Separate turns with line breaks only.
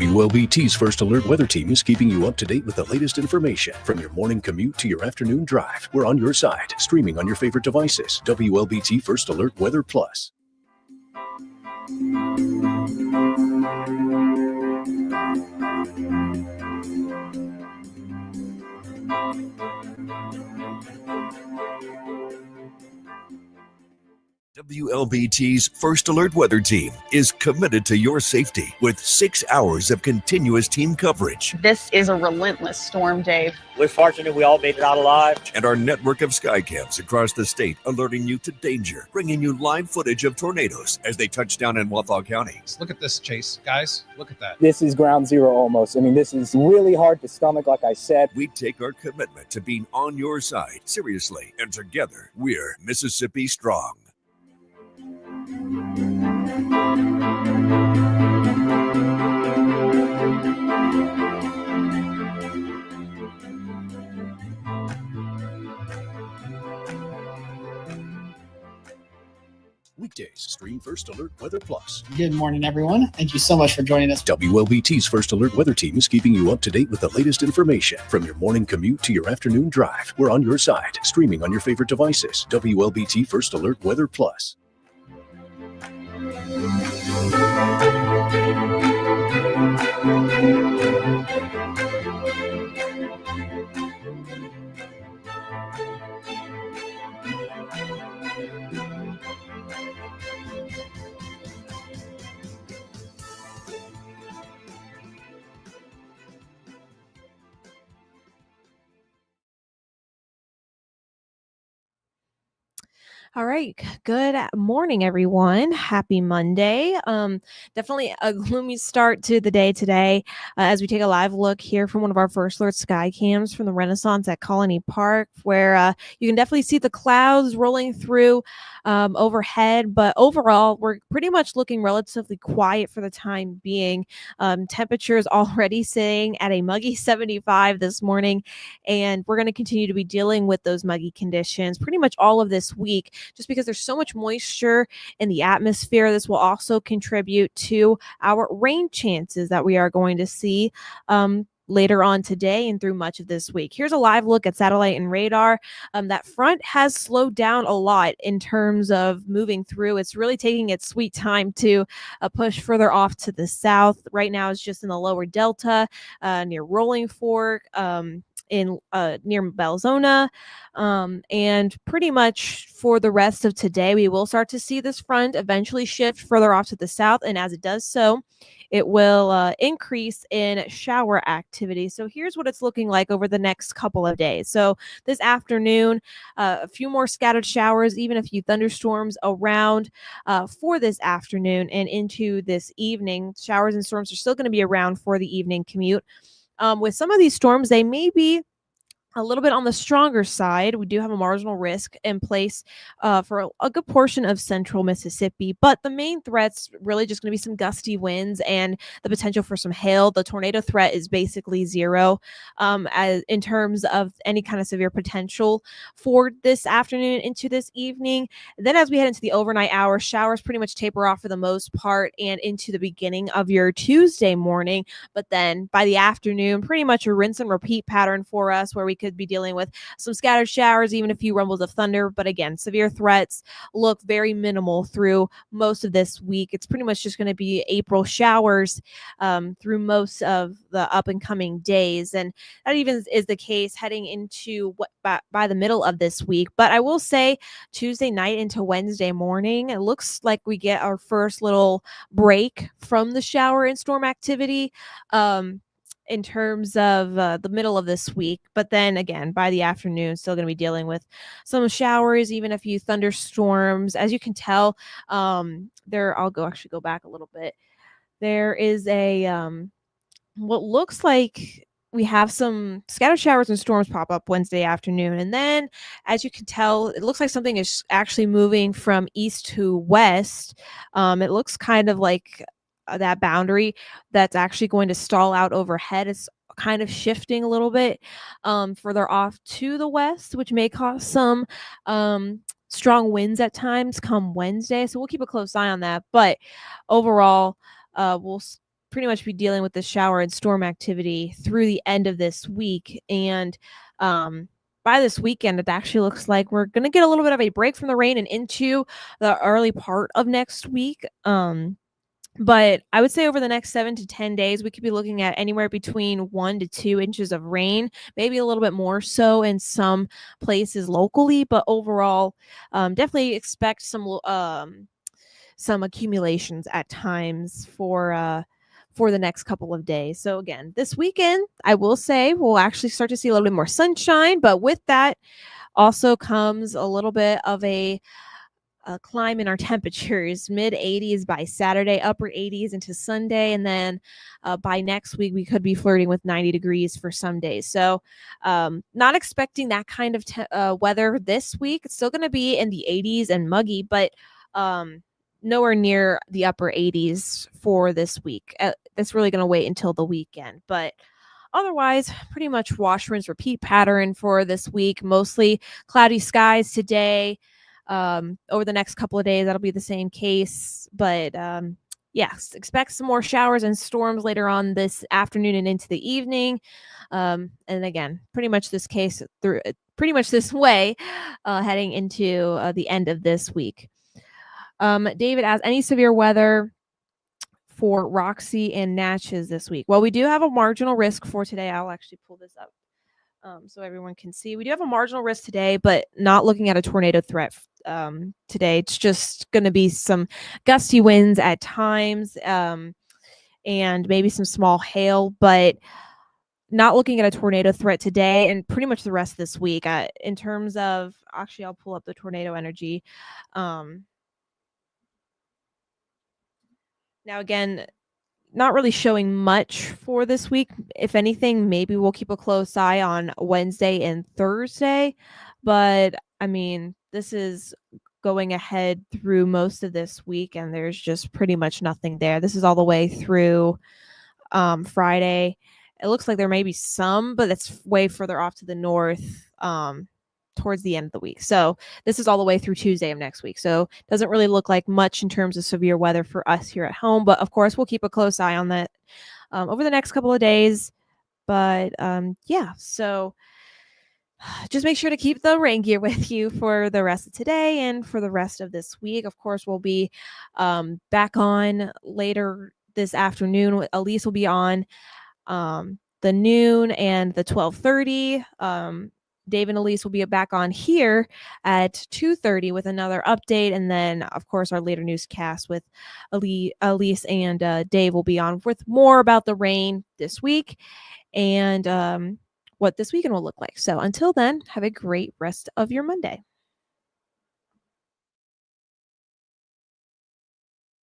WLBT's First Alert Weather Team is keeping you up to date with the latest information. From your morning commute to your afternoon drive, we're on your side, streaming on your favorite devices. WLBT First Alert Weather Plus.
WLBT's First Alert Weather Team is committed to your safety with 6 hours of continuous team coverage.
This is a relentless storm, Dave.
We're fortunate we all made it out alive.
And our network of skycams across the state alerting you to danger, bringing you live footage of tornadoes as they touch down in Wathau County.
Look at this, Chase. Guys, look at that.
This is ground zero almost. I mean, this is really hard to stomach, like I said.
We take our commitment to being on your side seriously, and together we're Mississippi Strong.
Weekdays, stream First Alert Weather Plus.
Good morning, everyone. Thank you so much for joining us.
WLBT's First Alert Weather Team is keeping you up to date with the latest information. From your morning commute to your afternoon drive, we're on your side, streaming on your favorite devices. WLBT First Alert Weather Plus.
All right. Good morning, everyone. Happy Monday. Definitely a gloomy start to the day today as we take a live look here from one of our First Alert sky cams from the Renaissance at Colony Park, where you can definitely see the clouds rolling through overhead. But overall, we're pretty much looking relatively quiet for the time being. Temperatures already sitting at a muggy 75 this morning, and we're going to continue to be dealing with those muggy conditions pretty much all of this week. Just because there's so much moisture in the atmosphere, this will also contribute to our rain chances that we are going to see later on today and through much of this week. Here's a live look at satellite and radar. That front has slowed down a lot in terms of moving through. It's really taking its sweet time to push further off to the south. Right now, it's just in the lower delta near Rolling Fork. In near Belzona, and pretty much for the rest of today, we will start to see this front eventually shift further off to the south, and as it does so, it will increase in shower activity. So here's what it's looking like over the next couple of days. So this afternoon, a few more scattered showers, even a few thunderstorms around for this afternoon and into this evening. Showers and storms are still going to be around for the evening commute. With some of these storms, they may be a little bit on the stronger side. We do have a marginal risk in place for a good portion of central Mississippi, but the main threat's really just going to be some gusty winds and the potential for some hail. The tornado threat is basically zero as in terms of any kind of severe potential for this afternoon into this evening. Then as we head into the overnight hours, showers pretty much taper off for the most part and into the beginning of your Tuesday morning. But then by the afternoon, pretty much a rinse and repeat pattern for us, where we could be dealing with some scattered showers, even a few rumbles of thunder. But again, severe threats look very minimal through most of this week. It's pretty much just going to be April showers through most of the up and coming days. And that even is the case heading into by the middle of this week. But I will say Tuesday night into Wednesday morning, it looks like we get our first little break from the shower and storm activity. In terms of the middle of this week. But then again, by the afternoon, still going to be dealing with some showers, even a few thunderstorms. As you can tell, I'll go back a little bit. There is a what looks like we have some scattered showers and storms pop up Wednesday afternoon. And then, as you can tell, it looks like something is actually moving from east to west. It looks kind of like that boundary that's actually going to stall out overhead is kind of shifting a little bit further off to the west, which may cause some strong winds at times come Wednesday. So we'll keep a close eye on that. But overall, we'll pretty much be dealing with the shower and storm activity through the end of this week. And by this weekend, it actually looks like we're going to get a little bit of a break from the rain and into the early part of next week. But I would say over the next 7 to 10 days, we could be looking at anywhere between 1 to 2 inches of rain, maybe a little bit more so in some places locally. But overall, definitely expect some accumulations at times for the next couple of days. So again, this weekend, I will say we'll actually start to see a little bit more sunshine. But with that also comes a little bit of a climb in our temperatures, mid 80s by Saturday, upper 80s into Sunday. And then by next week, we could be flirting with 90 degrees for some days. So not expecting that kind of weather this week. It's still going to be in the 80s and muggy, but nowhere near the upper 80s for this week. That's really going to wait until the weekend. But otherwise, pretty much wash, rinse, repeat pattern for this week. Mostly cloudy skies today. Over the next couple of days, that'll be the same case. But yes, expect some more showers and storms later on this afternoon and into the evening. And again, pretty much this case through pretty much this way heading into the end of this week. David asks, any severe weather for Roxy and Natchez this week? Well, we do have a marginal risk for today. I'll actually pull this up so everyone can see. We do have a marginal risk today, but not looking at a tornado threat today. It's just going to be some gusty winds at times and maybe some small hail, but not looking at a tornado threat today and pretty much the rest of this week. In terms of, actually, I'll pull up the tornado energy. Now, again, not really showing much for this week. If anything, maybe we'll keep a close eye on Wednesday and Thursday. But, I mean, this is going ahead through most of this week, and there's just pretty much nothing there. This is all the way through Friday. It looks like there may be some, but it's way further off to the north towards the end of the week. So this is all the way through Tuesday of next week. So it doesn't really look like much in terms of severe weather for us here at home. But of course, we'll keep a close eye on that over the next couple of days. But yeah, so just make sure to keep the rain gear with you for the rest of today and for the rest of this week. Of course, we'll be back on later this afternoon. Elise will be on the noon and the 12:30. Dave and Elise will be back on here at 2:30 with another update. And then, of course, our later newscast with Elise and Dave will be on with more about the rain this week and what this weekend will look like. So until then, have a great rest of your Monday.